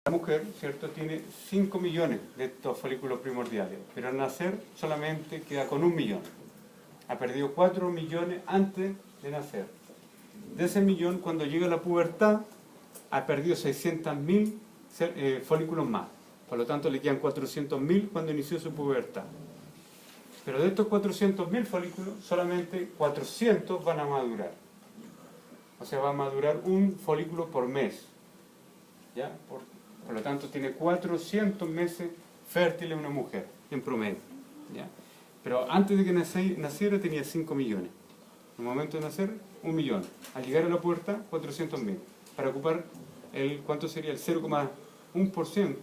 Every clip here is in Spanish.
La mujer, ¿cierto?, tiene 5 millones de estos folículos primordiales, pero al nacer solamente queda con 1 millón. Ha perdido 4 millones antes de nacer. De ese millón, cuando llega a la pubertad, ha perdido 600.000 folículos más. Por lo tanto, le quedan 400.000 cuando inició su pubertad. Pero de estos 400.000 folículos, solamente 400 van a madurar. O sea, va a madurar un folículo por mes. ¿Ya? Por lo tanto, tiene 400 meses fértiles una mujer, en promedio. ¿Ya? Pero antes de que naciera tenía 5 millones. En el momento de nacer, 1 millón. Al llegar a la pubertad, 400.000. Para ocupar ¿cuánto sería? El 0,1%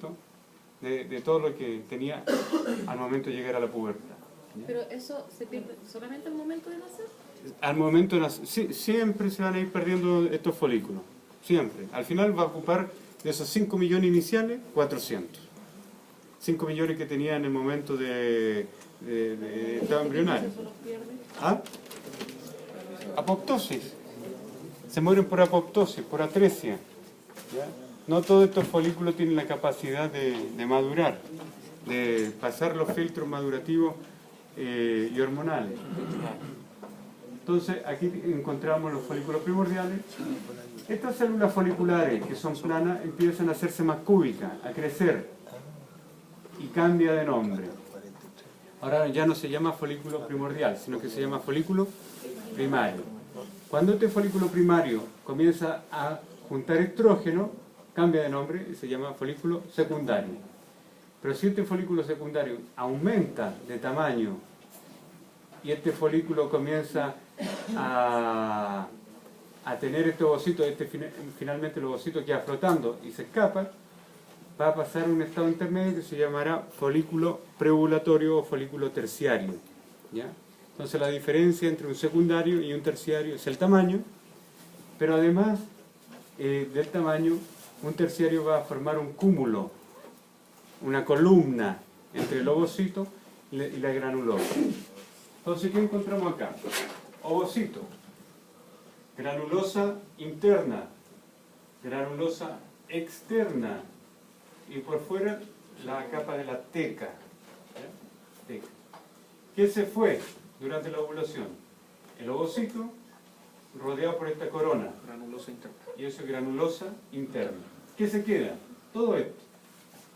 de todo lo que tenía al momento de llegar a la pubertad. ¿Ya? ¿Pero eso se pierde solamente al momento de nacer? Al momento de nacer, sí, siempre se van a ir perdiendo estos folículos. Siempre. Al final va a ocupar de esos 5 millones iniciales, 400. 5 millones que tenía en el momento de estado embrionario. ¿Ah? Apoptosis. Se mueren por apoptosis, por atresia. ¿Ya? No todos estos folículos tienen la capacidad de madurar, de pasar los filtros madurativos y hormonales. Entonces, aquí encontramos los folículos primordiales. Estas células foliculares, que son planas, empiezan a hacerse más cúbicas, a crecer, y cambia de nombre. Ahora ya no se llama folículo primordial, sino que se llama folículo primario. Cuando este folículo primario comienza a juntar estrógeno, cambia de nombre y se llama folículo secundario. Pero si este folículo secundario aumenta de tamaño y este folículo comienza a tener este ovocito, finalmente el ovocito queda flotando y se escapa, va a pasar a un estado intermedio que se llamará folículo preovulatorio o folículo terciario. ¿Ya? Entonces la diferencia entre un secundario y un terciario es el tamaño, pero además del tamaño, un terciario va a formar un cúmulo, una columna entre el ovocito y la granulosa. Entonces, ¿qué encontramos acá? Ovocito, granulosa interna, granulosa externa, y por fuera la capa de la teca. Teca. ¿Qué se fue durante la ovulación? El ovocito rodeado por esta corona. Granulosa interna. Y eso es granulosa interna. ¿Qué se queda? Todo esto.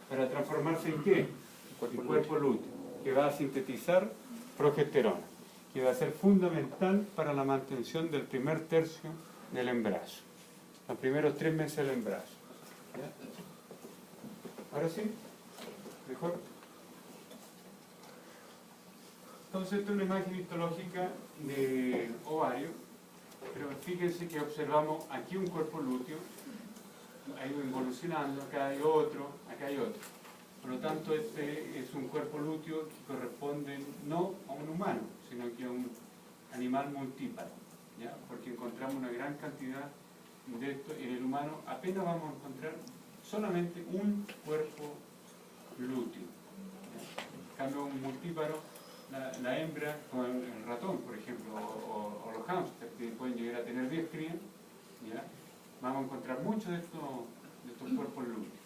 ¿Para transformarse en qué? El cuerpo lúteo, que va a sintetizar progesterona, que va a ser fundamental para la mantención del primer tercio del embarazo. Los primeros 3 meses del embarazo. ¿Ya? ¿Ahora sí? ¿Mejor? Entonces, esta es una imagen histológica de ovario, pero fíjense que observamos aquí un cuerpo lúteo, ha ido evolucionando, acá hay otro, acá hay otro. Por lo tanto, este es un cuerpo lúteo que corresponde no a un humano, sino que a un animal multíparo, ¿ya? Porque encontramos una gran cantidad de esto. En el humano apenas vamos a encontrar solamente un cuerpo lúteo. ¿Ya? En cambio, un multíparo, la hembra, como el ratón, por ejemplo, o los hámsters, que pueden llegar a tener 10 crías, ¿ya? Vamos a encontrar muchos de estos cuerpos lúteos.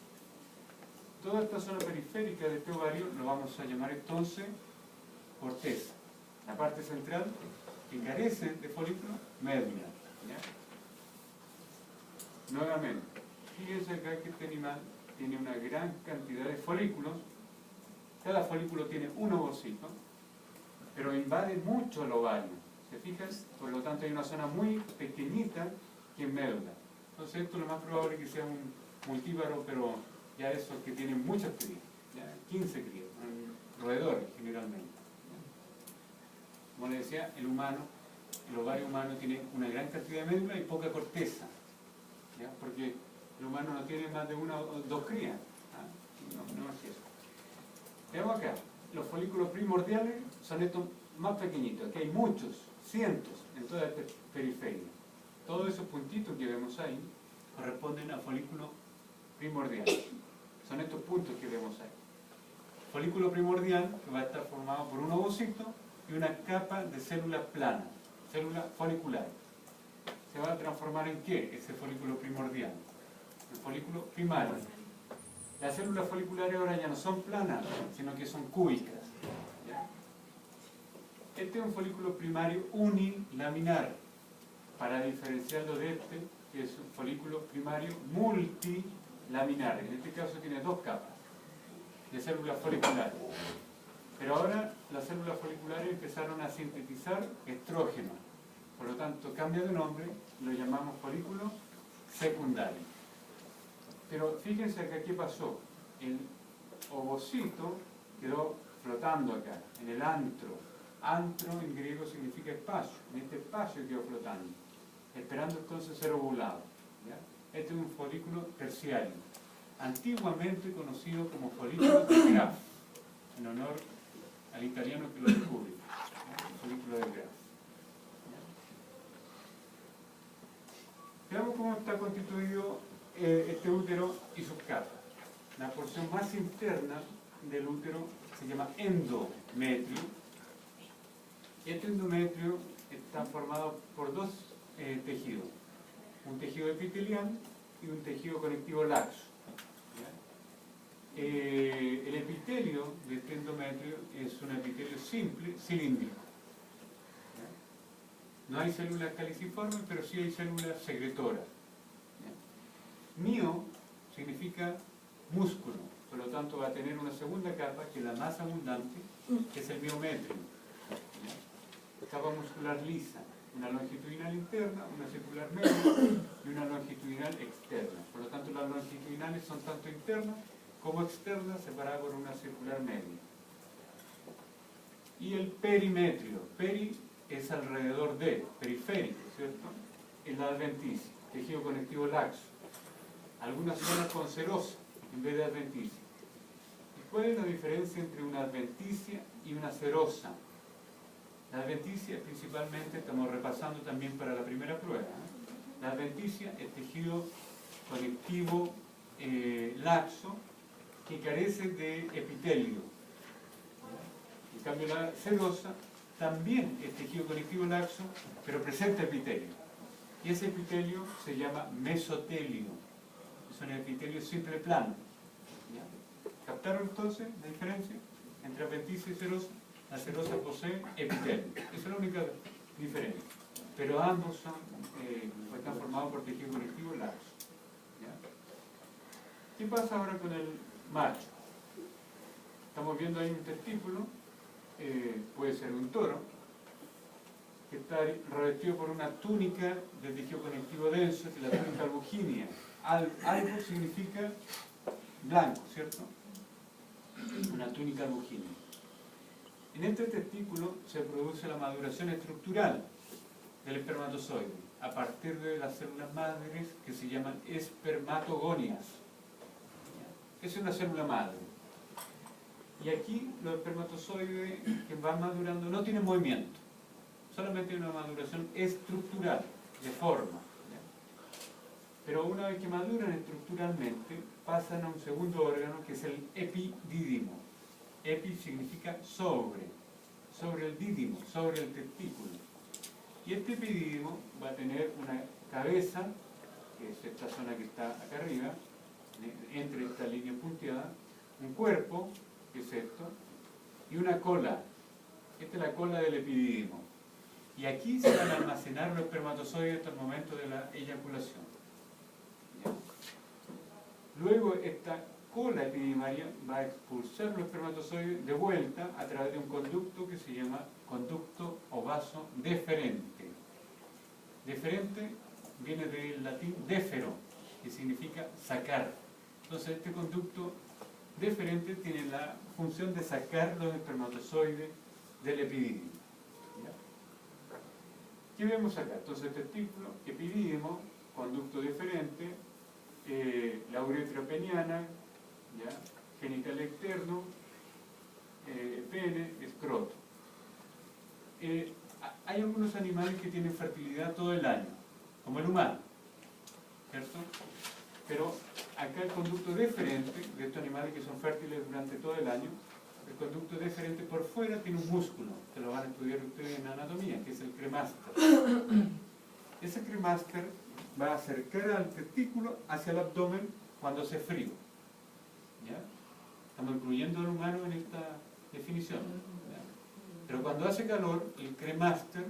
Toda esta zona periférica de este ovario lo vamos a llamar entonces corteza. La parte central, que carece de folículo, médula. ¿Ya? Nuevamente, fíjense acá que este animal tiene una gran cantidad de folículos. Cada folículo tiene un ovocito, pero invade mucho el ovario. ¿Se fijan? Por lo tanto hay una zona muy pequeñita que es médula. Entonces esto lo más probable es que sea un multíparo, pero ya esos que tienen muchas crías, ¿ya? 15 crías, roedores generalmente. ¿Ya? Como les decía, el ovario humano tiene una gran cantidad de médula y poca corteza, ¿ya? Porque el humano no tiene más de 1 o 2 crías. ¿Ah? No es eso. Veamos acá, los folículos primordiales son estos más pequeñitos. Aquí hay muchos, cientos, en toda esta periferia. Todos esos puntitos que vemos ahí corresponden a folículos primordiales. Son estos puntos que vemos ahí. Folículo primordial que va a estar formado por un ovocito y una capa de células planas, células foliculares. ¿Se va a transformar en qué ese folículo primordial? El folículo primario. Las células foliculares ahora ya no son planas, sino que son cúbicas. ¿Ya? Este es un folículo primario unilaminar, para diferenciarlo de este, que es un folículo primario multilaminar. En este caso tiene dos capas de células foliculares. Pero ahora las células foliculares empezaron a sintetizar estrógeno. Por lo tanto, cambia de nombre, lo llamamos folículo secundario. Pero fíjense que aquí pasó. El ovocito quedó flotando acá, en el antro. Antro en griego significa espacio. En este espacio quedó flotando, esperando entonces ser ovulado. ¿Ya? Este es un folículo terciario, antiguamente conocido como folículo de Graf, en honor al italiano que lo descubre, el folículo de Graf. Veamos cómo está constituido este útero y sus capas. La porción más interna del útero se llama endometrio. Y este endometrio está formado por dos tejidos, un tejido epitelial y un tejido conectivo laxo. El epitelio de este endometrio es un epitelio simple, cilíndrico. No hay células caliciformes, pero sí hay células secretoras. Mio significa músculo, por lo tanto va a tener una segunda capa, que es la más abundante, que es el miometrio. Capa muscular lisa, una longitudinal interna, una circular media y una longitudinal externa. Por lo tanto, las longitudinales son tanto internas como externas, separadas por una circular media. Y el perimetrio. Peri es alrededor de, periférico, ¿cierto? Es la adventicia, tejido conectivo laxo. Algunas zonas con serosa en vez de adventicia. ¿Y cuál es la diferencia entre una adventicia y una serosa? La adventicia principalmente, estamos repasando también para la primera prueba, ¿eh? La adventicia es tejido conectivo laxo que carece de epitelio. En cambio la serosa también es tejido conectivo laxo, pero presenta epitelio. Y ese epitelio se llama mesotelio. Es un epitelio simple plano. ¿Ya? ¿Captaron entonces la diferencia entre adventicia y serosa? La serosa posee epitelio. Esa es la única diferencia. Pero ambos están formados por tejido conectivo laxo. ¿Ya? ¿Qué pasa ahora con el macho? Estamos viendo ahí un testículo, puede ser un toro, que está revestido por una túnica de tejido conectivo denso, que es la túnica albuginia. Algo significa blanco, ¿cierto? Una túnica albuginia. En este testículo se produce la maduración estructural del espermatozoide a partir de las células madres que se llaman espermatogonias. Es una célula madre. Y aquí los espermatozoides que van madurando no tienen movimiento, solamente una maduración estructural, de forma. Pero una vez que maduran estructuralmente, pasan a un segundo órgano que es el epidídimo. Epi significa sobre el dídimo, sobre el testículo. Y este epidídimo va a tener una cabeza, que es esta zona que está acá arriba, entre esta línea punteada, un cuerpo, que es esto, y una cola. Esta es la cola del epidídimo. Y aquí se van a almacenar los espermatozoides hasta el momento de la eyaculación. ¿Ya? Luego esta cola epidimaria va a expulsar los espermatozoides de vuelta a través de un conducto que se llama conducto o vaso deferente. Deferente viene del latín defero, que significa sacar. Entonces este conducto deferente tiene la función de sacar los espermatozoides del epidídimo. ¿Ya? ¿Qué vemos acá? Entonces testículo, epidídimo, conducto deferente, la uretra peniana, ¿ya? Genital externo, pene, escroto. Hay algunos animales que tienen fertilidad todo el año, como el humano, ¿cierto? Pero acá el conducto deferente de estos animales que son fértiles durante todo el año, el conducto deferente por fuera tiene un músculo, que lo van a estudiar ustedes en anatomía, que es el cremaster. Ese cremaster va a acercar al testículo hacia el abdomen cuando hace frío. ¿Ya? Estamos incluyendo al humano en esta definición. ¿Ya? Pero cuando hace calor, el cremaster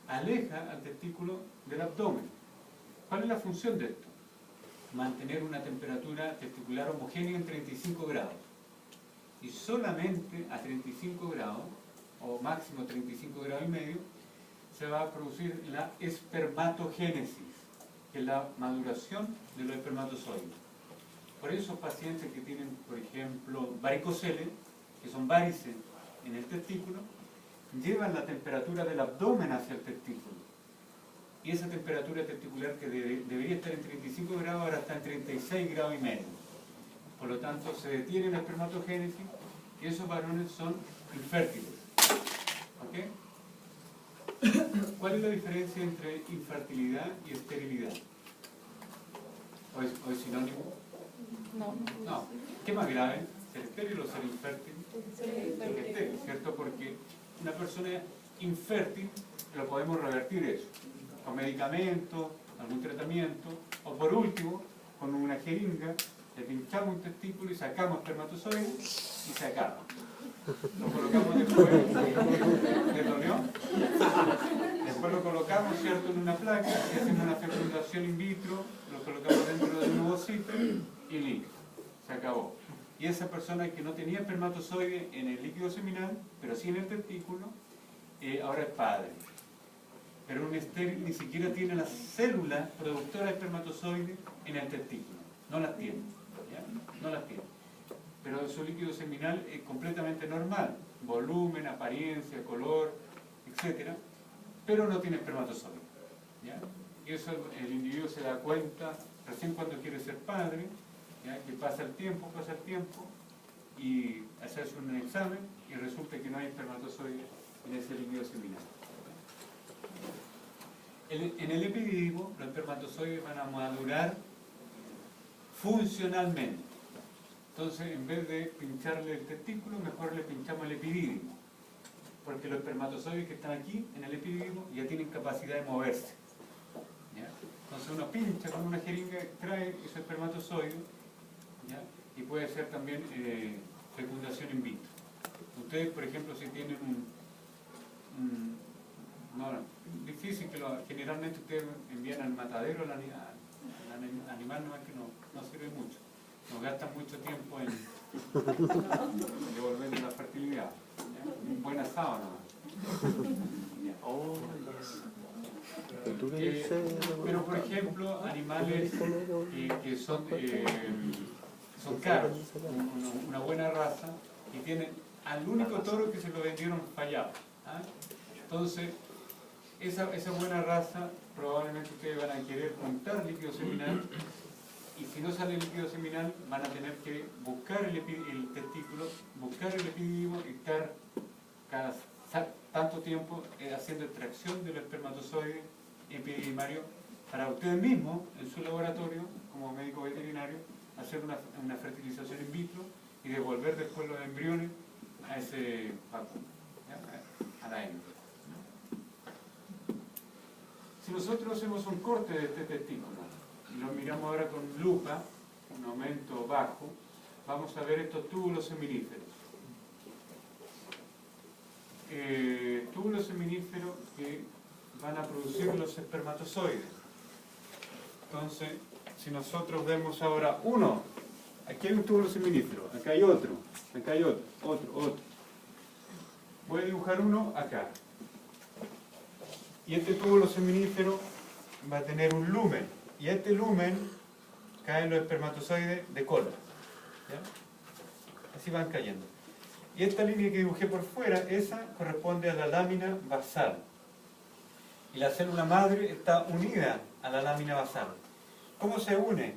aleja al testículo del abdomen. ¿Cuál es la función de esto? Mantener una temperatura testicular homogénea en 35 grados. Y solamente a 35 grados, o máximo 35 grados y medio, se va a producir la espermatogénesis, que es la maduración de los espermatozoides. Por eso pacientes que tienen, por ejemplo, varicoceles, que son varices en el testículo, llevan la temperatura del abdomen hacia el testículo. Y esa temperatura testicular que debería estar en 35 grados, ahora está en 36 grados y medio. Por lo tanto, se detiene la espermatogénesis y esos varones son infértiles. ¿Ok? ¿Cuál es la diferencia entre infertilidad y esterilidad? ¿O es sinónimo? No. ¿Qué más grave? ¿Ser estéril o ser infértil? Ser estéril, ¿cierto? Porque una persona infértil lo podemos revertir eso, con medicamentos, algún tratamiento, o por último, con una jeringa, le pinchamos un testículo y sacamos espermatozoides y se acaba. Lo colocamos después, ¿le dolió? Después lo colocamos, ¿cierto?, en una placa y hacemos una fecundación in vitro, lo colocamos dentro de un ovocito y listo, se acabó. Y esa persona que no tenía espermatozoide en el líquido seminal, pero sí en el testículo, ahora es padre. Pero un estéril ni siquiera tiene las células productoras de espermatozoides en el testículo, no las tiene, ¿ya? No las tiene. Pero su líquido seminal es completamente normal, volumen, apariencia, color, etc. Pero no tiene espermatozoide, ¿ya? Y eso el individuo se da cuenta recién cuando quiere ser padre, ¿ya? Que pasa el tiempo y hacerse un examen y resulta que no hay espermatozoide en ese líquido seminal. En el epididimo los espermatozoides van a madurar funcionalmente. Entonces, en vez de pincharle el testículo, mejor le pinchamos el epidídimo, porque los espermatozoides que están aquí, en el epidídimo, ya tienen capacidad de moverse. ¿Ya? Entonces uno pincha con una jeringa, extrae ese espermatozoide, ¿ya? Y puede ser también fecundación in vitro. Ustedes, por ejemplo, si tienen difícil que generalmente ustedes envían al matadero al animal, no es que no sirve mucho. Nos gastan mucho tiempo en devolverle la fertilidad. ¿Ya? Un buen asado pero por ejemplo, animales que son caros, una buena raza, y tienen al único toro que se lo vendieron fallado. ¿Ah? Entonces, esa buena raza, probablemente ustedes van a querer juntar líquido seminal, y si no sale el líquido seminal, van a tener que buscar el testículo, buscar el epididimo y estar cada tanto tiempo haciendo extracción del espermatozoide epididimario para ustedes mismos, en su laboratorio, como médico veterinario, hacer una fertilización in vitro y devolver después los embriones a ese vacuno, a la hembra. Si nosotros hacemos un corte de este testículo y lo miramos ahora con lupa, un aumento bajo, vamos a ver estos túbulos seminíferos. Túbulos seminíferos que van a producir los espermatozoides. Entonces, si nosotros vemos ahora uno, aquí hay un túbulo seminífero, acá hay otro, otro. Voy a dibujar uno acá. Y este túbulo seminífero va a tener un lumen, y a este lumen caen los espermatozoides de cola. ¿Ya? Así van cayendo. Y esta línea que dibujé por fuera, esa corresponde a la lámina basal. Y la célula madre está unida a la lámina basal. ¿Cómo se une?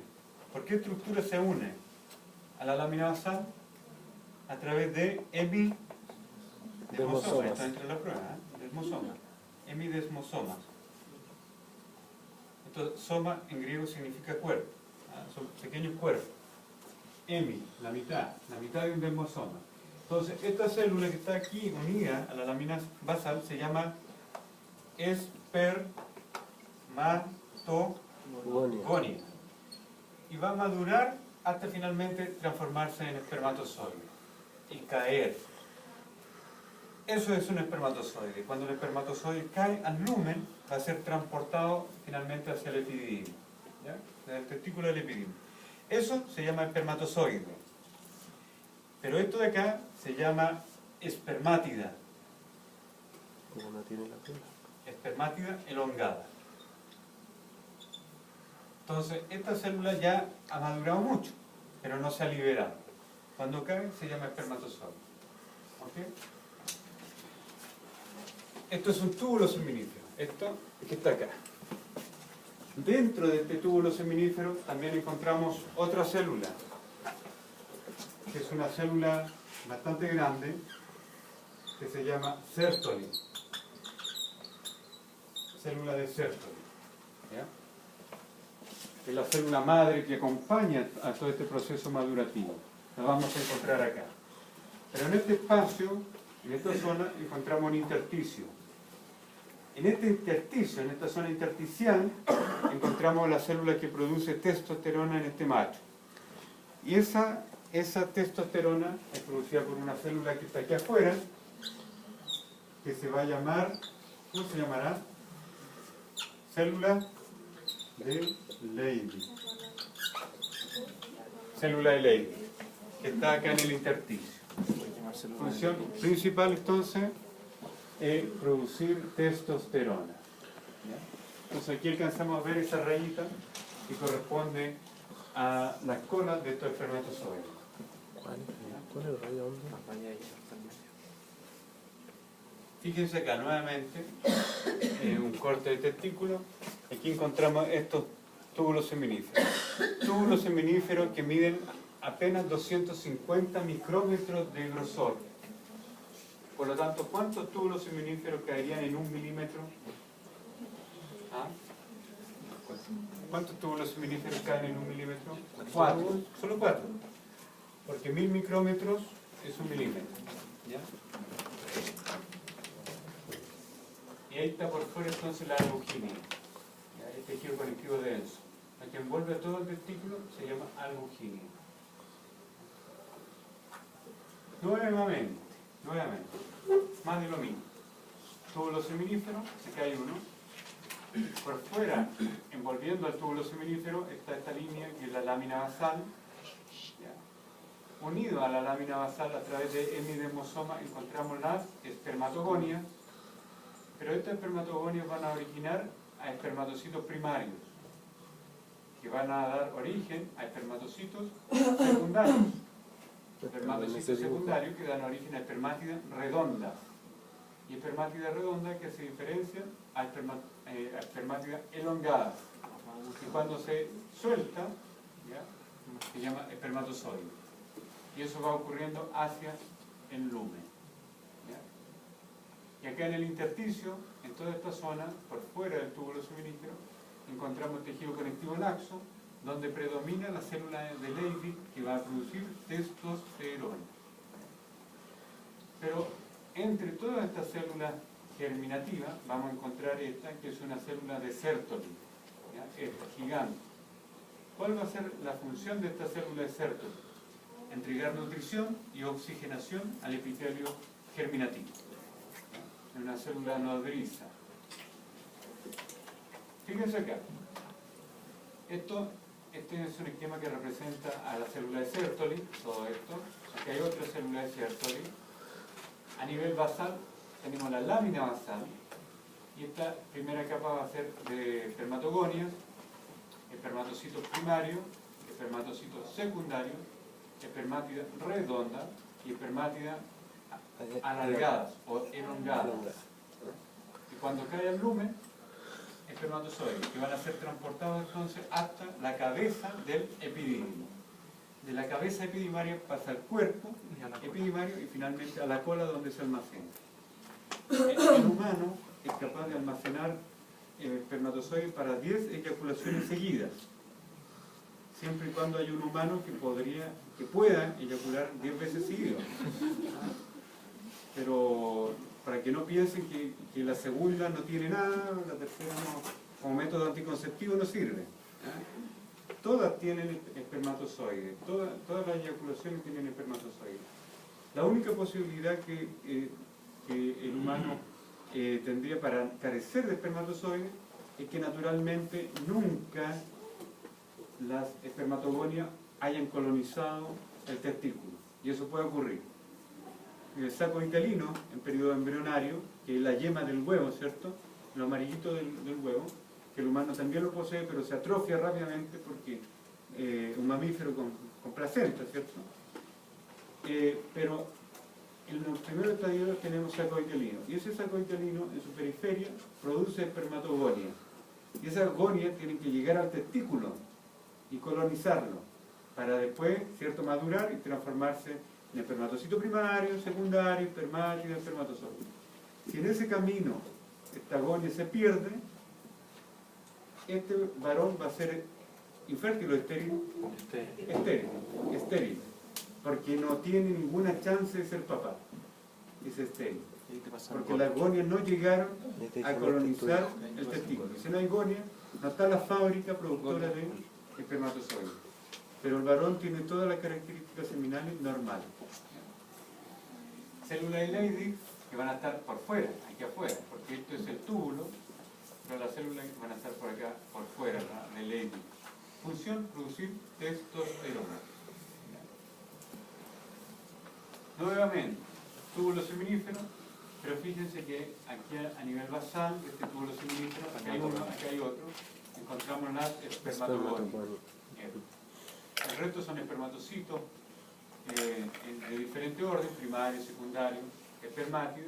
¿Por qué estructura se une a la lámina basal? A través de hemidesmosomas. Está entre la prueba, ¿eh? Desmosoma. Hemidesmosomas. Entonces, soma en griego significa cuerpo. Son pequeños cuerpos. Hemi, la mitad de un desmosoma. Entonces, esta célula que está aquí unida a la lámina basal se llama espermatogonia. Y va a madurar hasta finalmente transformarse en espermatozoide y caer. Eso es un espermatozoide. Cuando el espermatozoide cae al lumen, va a ser transportado finalmente hacia el epididio, ¿ya? Del testículo del epididio. Eso se llama espermatozoide. Pero esto de acá se llama espermátida. Como no tiene la cola. Espermátida elongada. Entonces, esta célula ya ha madurado mucho, pero no se ha liberado. Cuando cae, se llama espermatozoide. ¿Ok? Esto es un túbulo seminífero. Esto que está acá. Dentro de este túbulo seminífero también encontramos otra célula, que es una célula bastante grande, que se llama Sertoli. Célula de Sertoli. ¿Ya? Es la célula madre que acompaña a todo este proceso madurativo. La vamos a encontrar acá. Pero en este espacio, en esta zona, encontramos un intersticio. En este intersticio, en esta zona intersticial, encontramos la célula que produce testosterona en este macho. Y esa testosterona es producida por una célula que está aquí afuera, que se va a llamar, ¿cómo se llamará? Célula de Leydig. Célula de Leydig, que está acá en el intersticio. Función principal entonces es producir testosterona. ¿Ya? Entonces aquí alcanzamos a ver esa rayita que corresponde a las colas de estos espermatozoides. ¿Cuál es el rayo onda? Fíjense acá nuevamente, un corte de testículo. Aquí encontramos estos túbulos seminíferos. Túbulos seminíferos que miden apenas 250 micrómetros de grosor. Por lo tanto, ¿cuántos túbulos seminíferos caerían en 1 milímetro? ¿Ah? ¿Cuántos túbulos seminíferos caen en 1 milímetro? 4. Solo 4. Porque 1000 micrómetros es 1 milímetro. ¿Ya? Y ahí está por fuera entonces la albuginia, el tejido conectivo denso. La que envuelve a todo el testículo se llama albuginia. Nuevamente, más de lo mismo. Túbulo seminífero, se cae uno. Por fuera, envolviendo al túbulo seminífero, está esta línea que es la lámina basal. ¿Ya? Unido a la lámina basal a través de hemidesmosoma encontramos las espermatogonias. Pero estas espermatogonias van a originar a espermatocitos primarios, que van a dar origen a espermatocitos secundarios. Espermatocitos secundarios que dan origen a espermátidas redondas. Y espermátidas redondas que se diferencian a espermátidas elongadas. Y cuando se suelta, ¿ya? Se llama espermatozoide. Y eso va ocurriendo hacia el lumen. Y acá en el intersticio, en toda esta zona, por fuera del túbulo seminífero, encontramos tejido conectivo laxo, donde predomina la célula de Leydig que va a producir testosterona. Pero entre todas estas células germinativas vamos a encontrar esta, que es una célula de Sertoli, esta, gigante. ¿Cuál va a ser la función de esta célula de Sertoli? Entregar nutrición y oxigenación al epitelio germinativo. Una célula nodriza. Fíjense acá. Este es un esquema que representa a la célula de Sertoli, todo esto. Aquí hay otra célula de Sertoli. A nivel basal tenemos la lámina basal. Y esta primera capa va a ser de espermatogonias, espermatocitos primarios, espermatocitos secundarios, espermátida redonda y espermátida alargadas o elongadas. Y cuando cae al lumen, espermatozoides que van a ser transportados entonces hasta la cabeza del epididio. De la cabeza epidimaria pasa al cuerpo epidimario y finalmente a la cola donde se almacena. El humano es capaz de almacenar espermatozoides para 10 eyaculaciones seguidas, siempre y cuando haya un humano que pueda eyacular 10 veces seguidas. Pero para que no piensen que la segunda no tiene nada, la tercera no, como método anticonceptivo no sirve. todas tienen espermatozoides, todas las eyaculaciones tienen espermatozoides. La única posibilidad que el humano tendría para carecer de espermatozoides es que naturalmente nunca las espermatogonias hayan colonizado el testículo, y eso puede ocurrir. En el saco vitelino, en periodo embrionario, que es la yema del huevo, ¿cierto? Lo amarillito del huevo, que el humano también lo posee, pero se atrofia rápidamente porque un mamífero con placenta, ¿cierto? Pero en los primeros estadios tenemos saco vitelino, y ese saco vitelino en su periferia produce espermatogonias, y esas gonias tienen que llegar al testículo y colonizarlo, para después, ¿cierto?, madurar y transformarse en espermatocito primario, secundario, espermátido, espermatozoide. Si en ese camino esta gonia se pierde, este varón va a ser infértil o estéril, estéril, porque no tiene ninguna chance de ser papá, es estéril, porque las gonias no llegaron a colonizar el testículo. Si no hay gonia, no está la fábrica productora de espermatozoides, pero el varón tiene todas las características seminales normales. Células de Leydig que van a estar por fuera, aquí afuera, porque esto es el túbulo, pero las células van a estar por acá, por fuera, de Leydig. Función, producir testosterona. Nuevamente, túbulo seminífero, pero fíjense que aquí a nivel basal, este túbulo seminífero, acá hay uno, acá hay otro, encontramos las espermatogonias. El resto son espermatocitos de diferente orden, primario, secundario, espermátido,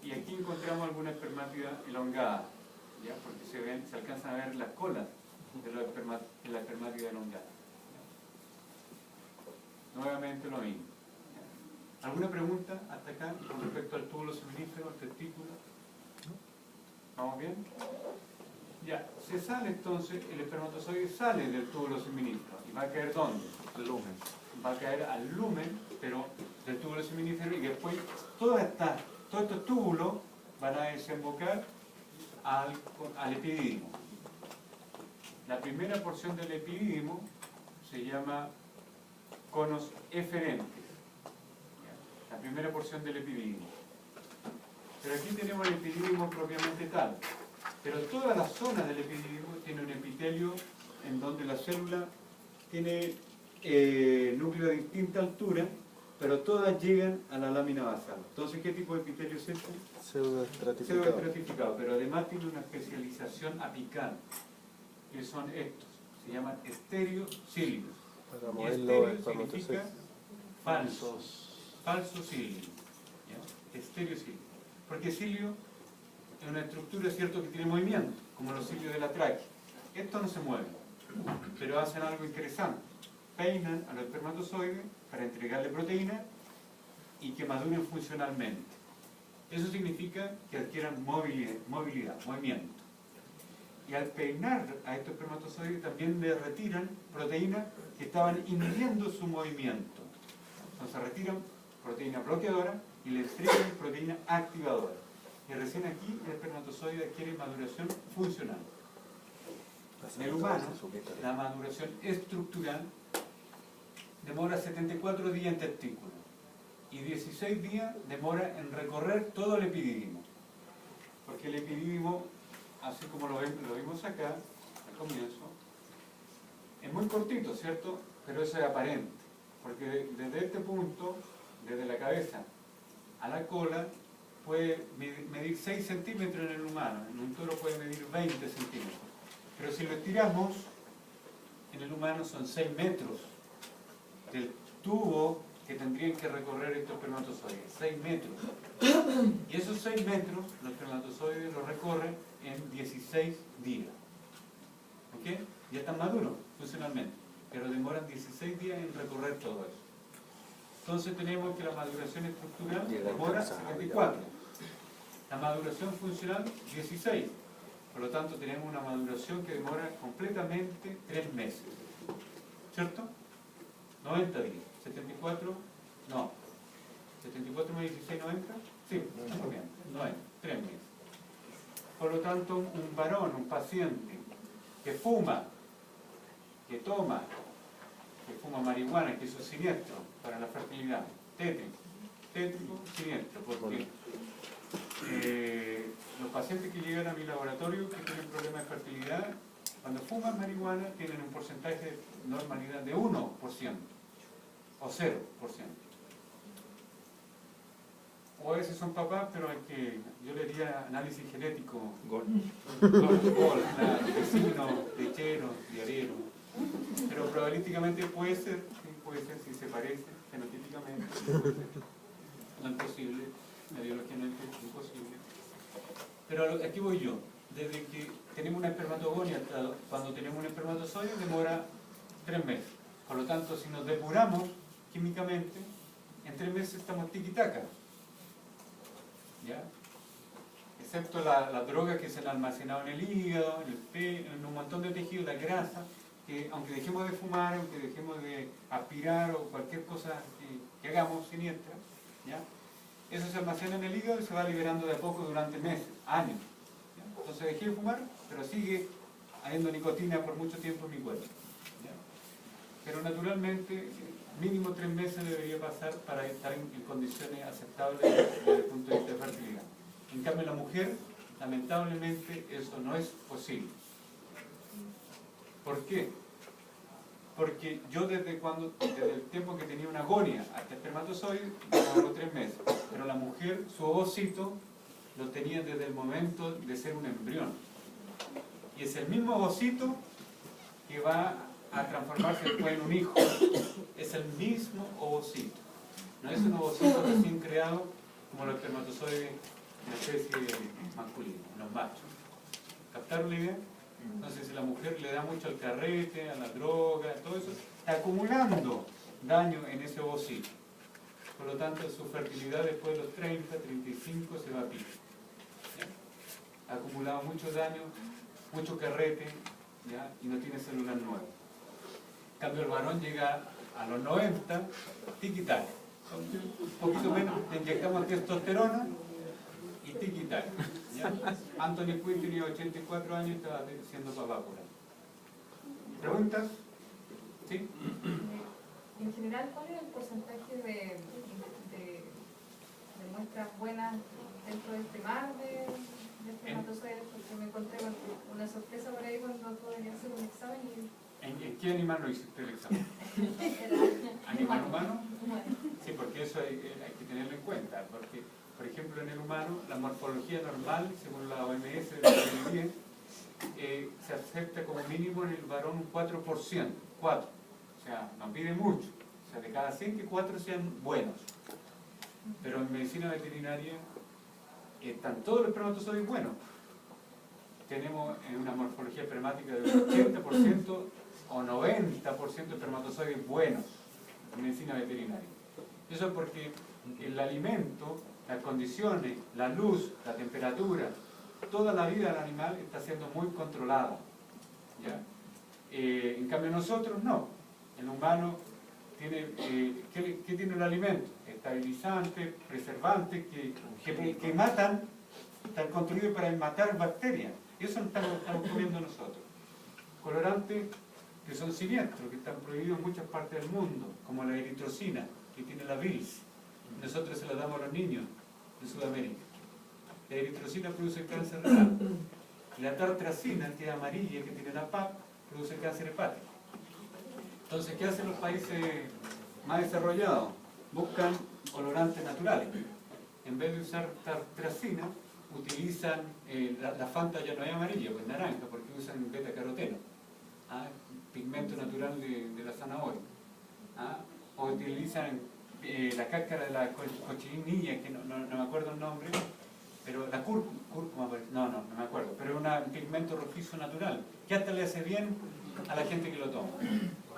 y aquí encontramos alguna espermátida elongada, ¿ya? Porque se alcanzan a ver las colas de la espermátida elongada. Nuevamente lo mismo. ¿Alguna pregunta hasta acá con respecto al túbulo seminífero, al testículo? ¿Vamos bien? Ya, se sale entonces, el espermatozoide sale del túbulo seminífero. ¿Y va a caer dónde? Al lumen. Va a caer al lumen, pero del túbulo seminífero, y después todos estos túbulos van a desembocar al epidídimo. La primera porción del epidídimo se llama conos eferentes. La primera porción del epidídimo. Pero aquí tenemos el epidídimo propiamente tal. Pero toda la zona del epidídimo tiene un epitelio en donde la célula tiene núcleo de distinta altura, pero todas llegan a la lámina basal. Entonces, ¿qué tipo de epitelio es este? Pseudoestratificado, pero además tiene una especialización apical, que son estos, se llaman estereocílidos. Y estéreo significa falso cílido. Estereocílido. Porque cilio es una estructura, cierto, que tiene movimiento, como los cilios de la tráquea. Estos no se mueven, pero hacen algo interesante. Peinan a los espermatozoides para entregarle proteína y que maduren funcionalmente. Eso significa que adquieran movilidad, movimiento. Y al peinar a estos espermatozoides también le retiran proteínas que estaban inhibiendo su movimiento. Entonces retiran proteína bloqueadora y le entregan proteína activadora. Y recién aquí el espermatozoide adquiere maduración funcional. En el humano, la maduración estructural demora 74 días en testículo y 16 días demora en recorrer todo el epidídimo. Porque el epidídimo, así como lo vimos acá, al comienzo, es muy cortito, ¿cierto? Pero eso es aparente. Porque desde este punto, desde la cabeza a la cola, puede medir 6 centímetros en el humano. En un toro puede medir 20 centímetros. Pero si lo estiramos, en el humano son 6 metros del tubo que tendrían que recorrer estos espermatozoides. 6 metros. Y esos 6 metros, los espermatozoides los recorren en 16 días. ¿Ok? Ya están maduros funcionalmente, pero demoran 16 días en recorrer todo eso. Entonces tenemos que la maduración estructural demora 74. La maduración funcional, 16. Por lo tanto, tenemos una maduración que demora completamente 3 meses. ¿Cierto? 90 días. 74, no. 74 más 16, 90. Sí, muy bien. 90, 3 meses. Por lo tanto, un varón, un paciente que fuma, que toma, que fuma marihuana, que eso es siniestro para la fertilidad, tétrico, siniestro, porque los pacientes que llegan a mi laboratorio que tienen problemas de fertilidad, cuando fuman marihuana tienen un porcentaje de normalidad de 1% o 0%. O a veces son papás, pero hay que, yo le diría análisis genético, gol, claro, vecino, lechero, diarero. Pero probabilísticamente puede ser si se parece fenotípicamente. No es posible, la biología no es imposible. Pero aquí voy yo. Desde que tenemos una espermatogonia hasta cuando tenemos un espermatozoide demora 3 meses. Por lo tanto, si nos depuramos químicamente, en 3 meses estamos tiquitaca. ¿Ya? Excepto la droga que se ha almacenado en el hígado, en un montón de tejidos, la grasa, que aunque dejemos de fumar, aunque dejemos de aspirar o cualquier cosa que hagamos siniestra, ¿ya? Eso se almacena en el hígado y se va liberando de a poco durante meses, años. ¿Ya? Entonces dejé de fumar, pero sigue habiendo nicotina por mucho tiempo en mi cuerpo. ¿Ya? Pero naturalmente, mínimo 3 meses debería pasar para estar en condiciones aceptables desde el punto de vista de fertilidad. En cambio, la mujer, lamentablemente, eso no es posible. ¿Por qué? Porque yo desde el tiempo que tenía una agonia hasta el espermatozoide, demoró 3 meses. Pero la mujer, su ovocito, lo tenía desde el momento de ser un embrión. Y es el mismo ovocito que va a transformarse después en un hijo. Es el mismo ovocito. No es un ovocito recién creado como los espermatozoides de la especie masculina, los machos. ¿Captaron la idea? Entonces, si la mujer le da mucho al carrete, a la droga, todo eso, está acumulando daño en ese ovocito. Por lo tanto, su fertilidad después de los 30, 35 se va a pico. Ha acumulado mucho daño, mucho carrete, ¿ya? Y no tiene células nuevas. En cambio, el varón llega a los 90, tiki-tac. Un poquito menos, le inyectamos testosterona y tiki-tac. Anthony Quinn tenía 84 años y estaba siendo papá por ahí. ¿Preguntas? ¿Sí? En general, ¿cuál es el porcentaje de muestras buenas dentro de este mar de espermatozoides? Porque me encontré con una sorpresa por ahí cuando tuve que hacer un examen y... ¿En qué animal lo hiciste el examen? ¿Animal humano? Sí, porque eso hay que tenerlo en cuenta, porque por ejemplo en el humano la morfología normal, según la OMS del 2010, se acepta como mínimo en el varón un 4%, 4, o sea, nos pide mucho, o sea, de cada 100 que 4 sean buenos, pero en medicina veterinaria están todos los espermatozoides buenos. Tenemos una morfología espermática del 80% o 90% de espermatozoides buenos en medicina veterinaria. Eso es porque el alimento, las condiciones, la luz, la temperatura, toda la vida del animal está siendo muy controlada. ¿Ya? En cambio nosotros no. El humano tiene, ¿qué tiene el alimento? Estabilizantes, preservantes que matan, están construidos para matar bacterias. Eso estamos comiendo nosotros. Colorantes que son siniestros, que están prohibidos en muchas partes del mundo, como la eritrocina, que tiene la bilis. Nosotros se la damos a los niños de Sudamérica. La eritrocina produce cáncer renal. Y la tartracina, que es amarilla, que tiene la PAP, produce cáncer hepático. Entonces, ¿qué hacen los países más desarrollados? Buscan colorantes naturales. En vez de usar tartracina, utilizan, la Fanta ya no es amarilla, pues naranja, porque usan beta-caroteno, pigmento natural de la zanahoria. O utilizan la cáscara de la cochinilla, que no me acuerdo el nombre, pero la cúrcuma, no me acuerdo, pero es un pigmento rojizo natural, que hasta le hace bien a la gente que lo toma.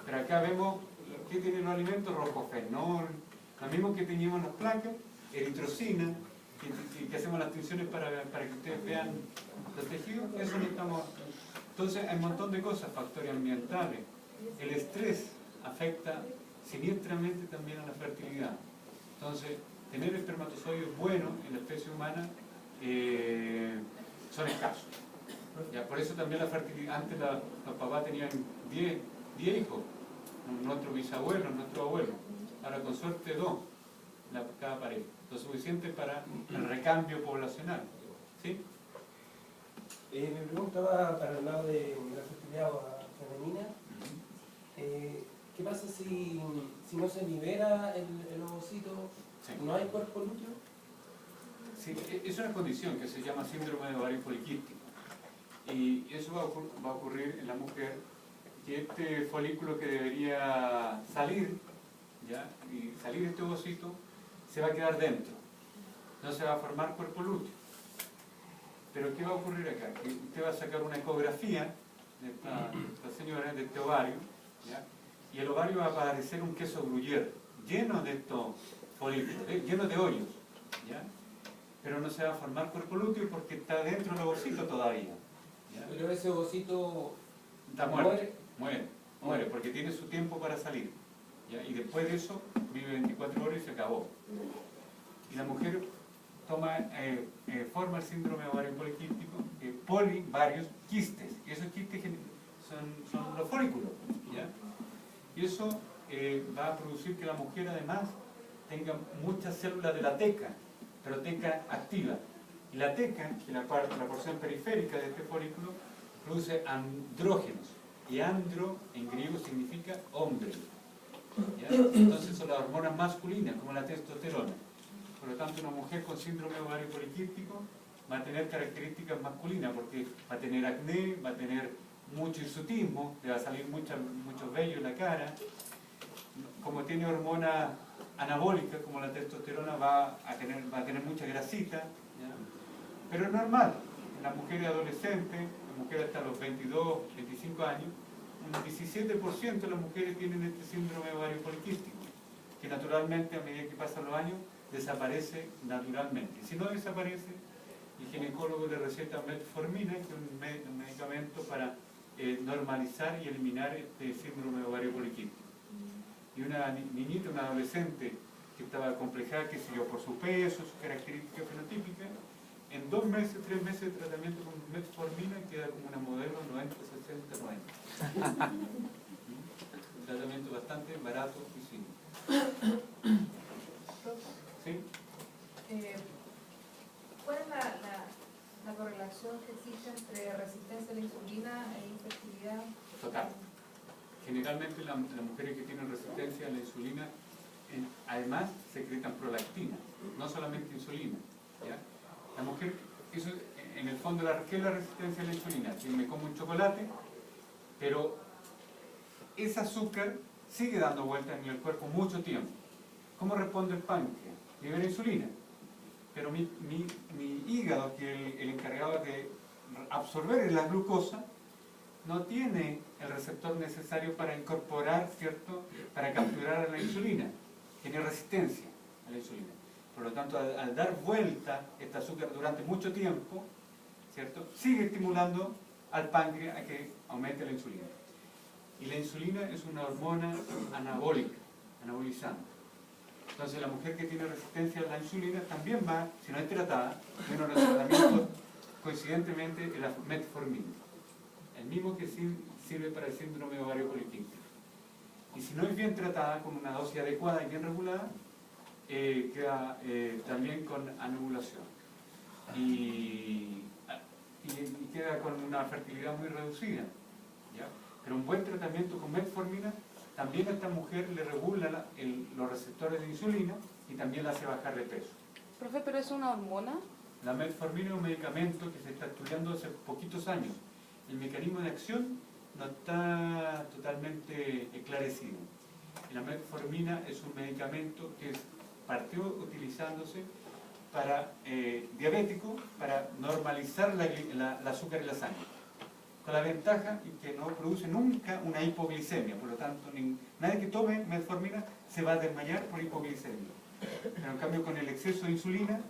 Pero acá vemos, ¿qué tienen los alimentos? Rocofenol, lo mismo que teníamos en las placas, eritrocina, que hacemos las tinciones para que ustedes vean los tejidos, eso no estamos... Entonces hay un montón de cosas, factores ambientales. El estrés afecta siniestramente también a la fertilidad. Entonces, tener espermatozoides buenos en la especie humana son escasos. ¿Ya? Por eso también la fertilidad, antes los papás tenían 10 10 hijos, nuestro bisabuelo, nuestro abuelo, ahora con suerte 2, cada pareja, lo suficiente para el recambio poblacional. ¿Sí? Mi pregunta va para el lado de la fertilidad femenina. ¿Qué pasa si no se libera el ovocito? Sí. ¿No hay cuerpo lúteo? Sí, es una condición que se llama síndrome de ovario poliquístico. Y eso va a ocurrir en la mujer, que este folículo que debería salir, ¿ya? Y salir este ovocito, se va a quedar dentro. No se va a formar cuerpo lúteo. Pero ¿qué va a ocurrir acá? Que usted va a sacar una ecografía de esta señora, de este ovario, ¿ya? Y el ovario va a parecer un queso gruyere, lleno de estos folículos, lleno de hoyos, ¿ya? Pero no se va a formar cuerpo lúteo porque está dentro del ovocito todavía, ¿ya? Pero ese ovocito Está muerto, muere, porque tiene su tiempo para salir, ¿ya? Y después de eso vive 24 horas y se acabó. Y la mujer forma el síndrome de ovario poliquístico, varios quistes, y esos quistes son los folículos, ¿ya? Y eso va a producir que la mujer además tenga muchas células de la teca, pero teca activa. Y la teca, que es la porción periférica de este folículo, produce andrógenos. Y andro en griego significa hombre, ¿ya? Entonces son las hormonas masculinas, como la testosterona. Por lo tanto, una mujer con síndrome de ovario poliquístico va a tener características masculinas, porque va a tener acné, va a tener mucho hirsutismo, le va a salir mucho vello en la cara. Como tiene hormonas anabólicas, como la testosterona, va a tener mucha grasita, ¿ya? Pero es normal, en las mujeres adolescentes, las mujeres hasta los 22, 25 años, un 17% de las mujeres tienen este síndrome de ovario poliquístico, que naturalmente a medida que pasan los años desaparece naturalmente. Si no desaparece, el ginecólogo le receta metformina, que es un medicamento para normalizar y eliminar este síndrome de ovario poliquístico. Y una niñita, una adolescente que estaba acomplejada, que siguió por su peso, sus características fenotípicas, en 2 meses, 3 meses de tratamiento con metformina queda como una modelo 90, 60, 90. Un tratamiento bastante barato y simple. ¿Sí? ¿Cuál es la correlación que existe entre resistencia a la insulina e infertilidad? Total. Generalmente las mujeres que tienen resistencia a la insulina, además secretan prolactina, no solamente insulina, ¿ya? La mujer, eso en el fondo, ¿qué es la resistencia a la insulina? Que me como un chocolate, pero ese azúcar sigue dando vueltas en el cuerpo mucho tiempo. ¿Cómo responde el páncreas? Libera insulina. Pero mi hígado, que es el encargado de absorber la glucosa, no tiene el receptor necesario para incorporar, ¿cierto?, para capturar a la insulina. Tiene resistencia a la insulina. Por lo tanto, al dar vuelta este azúcar durante mucho tiempo, ¿cierto?, sigue estimulando al páncreas a que aumente la insulina. Y la insulina es una hormona anabólica, anabolizante. Entonces la mujer que tiene resistencia a la insulina también va, si no es tratada, tiene un tratamiento coincidentemente de la metformina, el mismo que sirve para el síndrome de ovario poliquístico. Y si no es bien tratada con una dosis adecuada y bien regulada, queda también con anovulación. Y queda con una fertilidad muy reducida, ¿ya? Pero un buen tratamiento con metformina también a esta mujer le regula los receptores de insulina y también la hace bajar de peso. Profe, ¿pero es una hormona? La metformina es un medicamento que se está estudiando hace poquitos años. El mecanismo de acción no está totalmente esclarecido. La metformina es un medicamento que partió utilizándose para diabéticos, para normalizar el azúcar en la sangre, con la ventaja que no produce nunca una hipoglicemia. Por lo tanto, nadie que tome metformina se va a desmayar por hipoglicemia. Pero en cambio, con el exceso de insulina,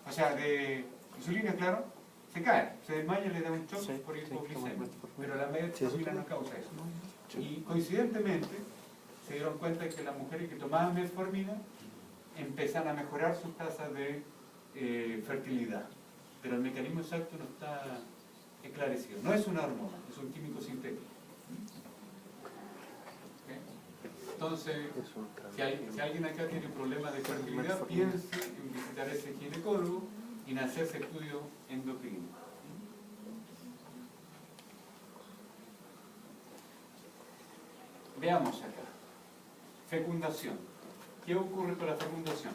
o sea, de insulina, claro, se cae, se desmaya, le da un shock por hipoglicemia. Pero la metformina no causa eso. Y coincidentemente se dieron cuenta de que las mujeres que tomaban metformina empiezan a mejorar sus tasas de fertilidad. Pero el mecanismo exacto no está esclarecido. No es una hormona, es un químico sintético. Entonces, Es un si alguien acá tiene problemas de fertilidad, piense en visitar a ese ginecólogo y en hacerse estudio endocrino. Veamos acá. Fecundación. ¿Qué ocurre con la fecundación?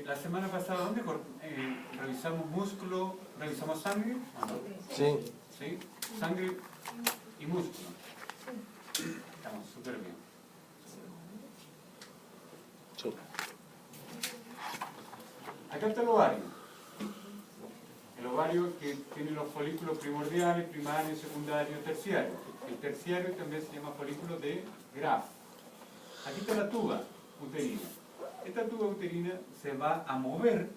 La semana pasada, ¿dónde revisamos músculo, revisamos sangre? ¿O no? Sí. ¿Sí? Sangre y músculo. Estamos súper bien. Sí. Acá está el ovario. El ovario que tiene los folículos primordiales, primarios, secundarios, terciarios. El terciario también se llama folículo de Graf. Aquí está la tuba uterina. Esta tuba uterina se va a mover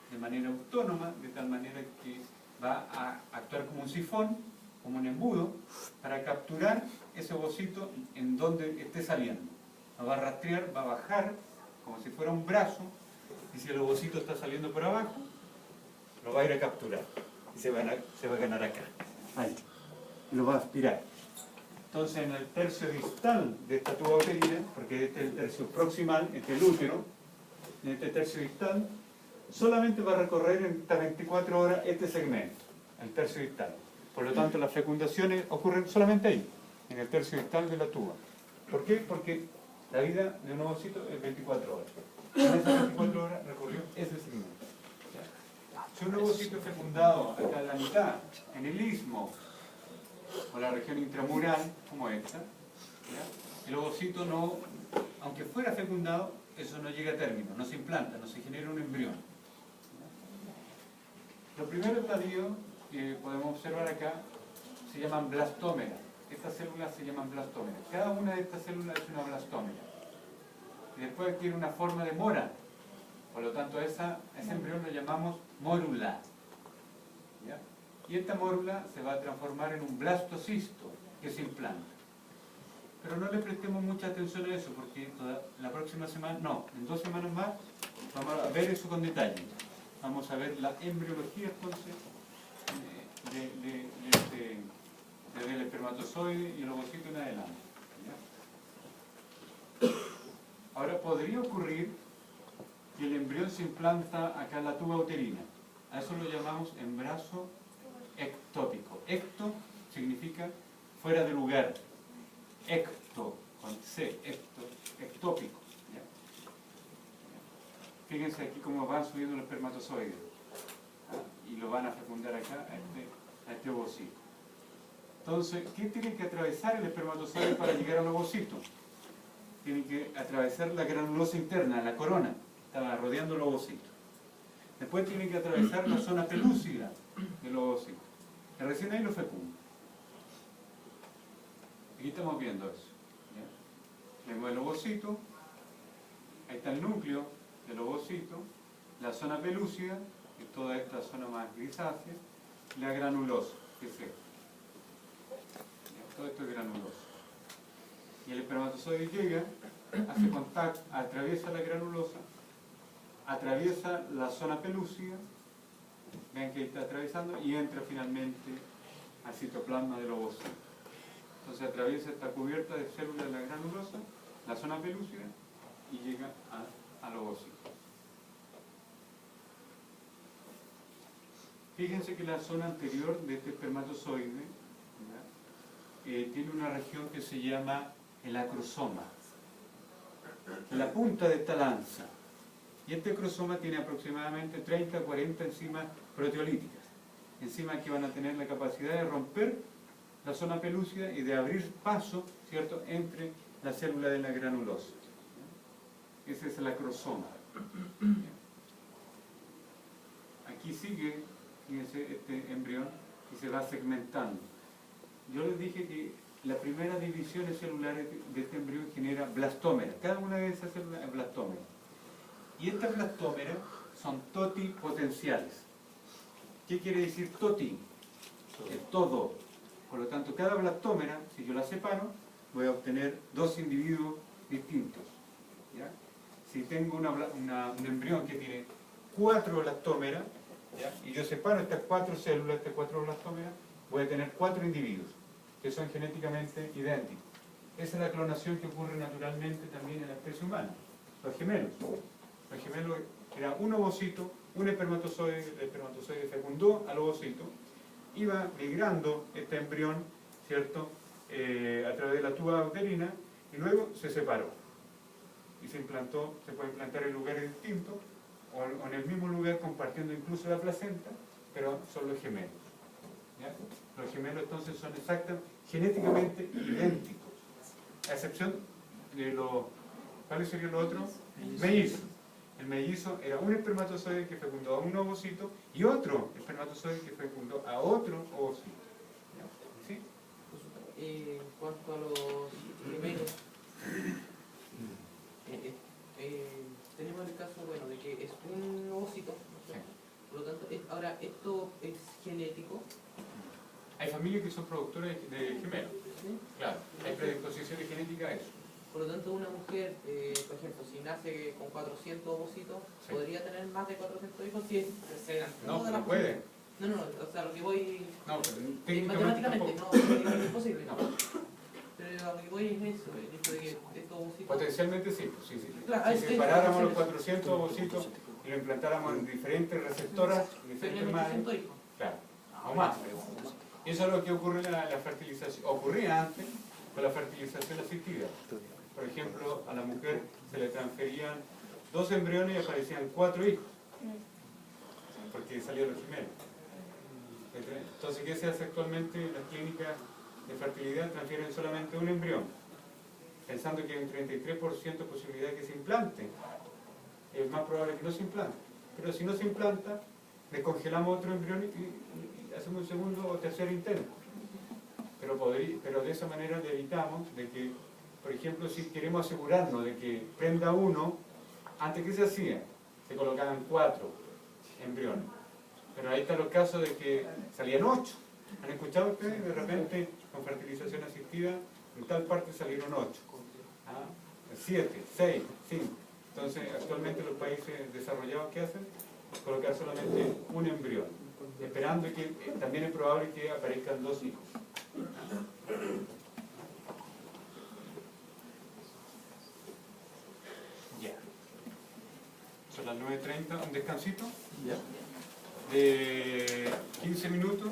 de manera autónoma, de tal manera que va a actuar como un sifón, como un embudo, para capturar ese ovocito en donde esté saliendo. Lo va a rastrear, va a bajar, como si fuera un brazo, y si el ovocito está saliendo por abajo, lo va a ir a capturar, y se va a ganar acá. Ahí. Y lo va a aspirar. Entonces, en el tercio distal de esta tuba uterina, porque este es el tercio proximal, este es el útero, en este tercio distal, solamente va a recorrer en estas 24 horas este segmento, el tercio distal. Por lo tanto, las fecundaciones ocurren solamente ahí, en el tercio distal de la tuba. ¿Por qué? Porque la vida de un ovocito es 24 horas. En esas 24 horas recorrió ese segmento. Si un ovocito es fecundado acá en la mitad, en el istmo, o la región intramural, como esta, ¿ya? El ovocito no, aunque fuera fecundado, eso no llega a término, no se implanta, no se genera un embrión. ¿Ya? Los primeros estadios que podemos observar acá se llaman blastómeras. Estas células se llaman blastómeras. Cada una de estas células es una blastómera. Y después adquiere una forma de mora. Por lo tanto, a ese embrión lo llamamos mórula. ¿Ya? Y esta mórula se va a transformar en un blastocisto que se implanta. Pero no le prestemos mucha atención a eso, porque la próxima semana, no, en 2 semanas más, vamos a ver eso con detalle. Vamos a ver la embriología, entonces, desde el espermatozoide y el ovocito en adelante. ¿Ya? Ahora, podría ocurrir que el embrión se implanta acá en la tuba uterina. A eso lo llamamos embarazo ectópico. Ecto significa fuera de lugar. Ecto, con C, ectópico. ¿Ya? Fíjense aquí cómo van subiendo los espermatozoides. ¿Ah? Y lo van a fecundar acá a este ovocito. Entonces, ¿qué tiene que atravesar el espermatozoide para llegar al ovocito? Tiene que atravesar la granulosa interna, la corona, está rodeando el ovocito. Después tiene que atravesar la zona pelúcida del ovocito. Y recién ahí lo fecunda. Aquí estamos viendo eso. ¿Ya? Vemos el ovocito, ahí está el núcleo del ovocito, la zona pelúcida, que es toda esta zona más grisácea, y la granulosa, que es esto. ¿Ya? Todo esto es granuloso. Y el espermatozoide llega, hace contacto, atraviesa la granulosa, atraviesa la zona pelúcida, ven que está atravesando, y entra finalmente al citoplasma del ovocito. Entonces atraviesa esta cubierta de células de la granulosa, la zona pelúcida, y llega al ovocito. Fíjense que la zona anterior de este espermatozoide tiene una región que se llama el acrosoma, la punta de esta lanza. Y este acrosoma tiene aproximadamente 30 a 40 enzimas proteolíticas, enzimas que van a tener la capacidad de romper la zona pelúcida y de abrir paso, ¿cierto?, entre la célula de la granulosa. Ese es el acrosoma. Aquí sigue, fíjense, este embrión y se va segmentando. Yo les dije que las primeras divisiones celulares de este embrión genera blastómeras. Cada una de esas células es blastómera. Y estas blastómeras son totipotenciales. ¿Qué quiere decir toti? Es todo. Por lo tanto, cada blastómera, si yo la separo, voy a obtener 2 individuos distintos. ¿Ya? Si tengo un embrión que tiene 4 blastómeras, ¿ya?, y yo separo estas 4 células, estas 4 blastómeras, voy a tener 4 individuos que son genéticamente idénticos. Esa es la clonación que ocurre naturalmente también en la especie humana. Los gemelos. Los gemelos era un ovocito, un espermatozoide, el espermatozoide fecundó al ovocito, iba migrando este embrión, ¿cierto?, a través de la tuba uterina y luego se separó. Y se implantó, se puede implantar en lugares distintos o en el mismo lugar compartiendo incluso la placenta, pero son los gemelos. ¿Ya? Los gemelos entonces son exactamente, genéticamente idénticos, a excepción de los, ¿cuáles serían los otros? Mellizos. El mellizo era un espermatozoide que fecundó a un ovocito y otro espermatozoide que fecundó a otro ovocito. ¿Ya? ¿Sí? En cuanto a los gemelos, tenemos el caso, bueno, de que es un ovocito, ¿no? Sí. Por lo tanto, ahora, ¿esto es genético? Hay familias que son productoras de gemelos. ¿Sí? Claro, hay predisposiciones genéticas a eso. Por lo tanto, una mujer, por ejemplo, si nace con 400 ovocitos, Sí. ¿podría tener más de 400 hijos si se dan No, todas no las puede. No, o sea, lo que voy... No, pero técnicamente matemáticamente, tampoco. no, es imposible. No. Pero a lo que voy es eso, el hecho de que estos ovocitos... Potencialmente sí, pues, sí. Claro, Si separáramos los 400 ovocitos y lo implantáramos en diferentes receptoras, en diferentes Tienen madres, 800 hijos. claro, o más. Eso es lo que ocurre en la fertilización, ocurría antes con la fertilización asistida. Por ejemplo, a la mujer se le transferían 2 embriones y aparecían 4 hijos, porque salieron los gemelos. Entonces, ¿qué se hace actualmente en las clínicas de fertilidad? Transfieren solamente un embrión, pensando que hay un 33% de posibilidad de que se implante. Es más probable que no se implante. Pero si no se implanta, descongelamos otro embrión y hacemos un segundo o tercer intento. Pero de esa manera le evitamos de que, por ejemplo, si queremos asegurarnos de que prenda uno, antes que se hacía, se colocaban 4 embriones. Pero ahí están los casos de que salían 8. ¿Han escuchado ustedes? De repente, con fertilización asistida, en tal parte salieron 8. 7, 6, 5. Entonces, actualmente los países desarrollados, ¿qué hacen? Colocar solamente un embrión, esperando que también es probable que aparezcan 2 hijos. Ya. Son las 9:30, un descansito de 15 minutos.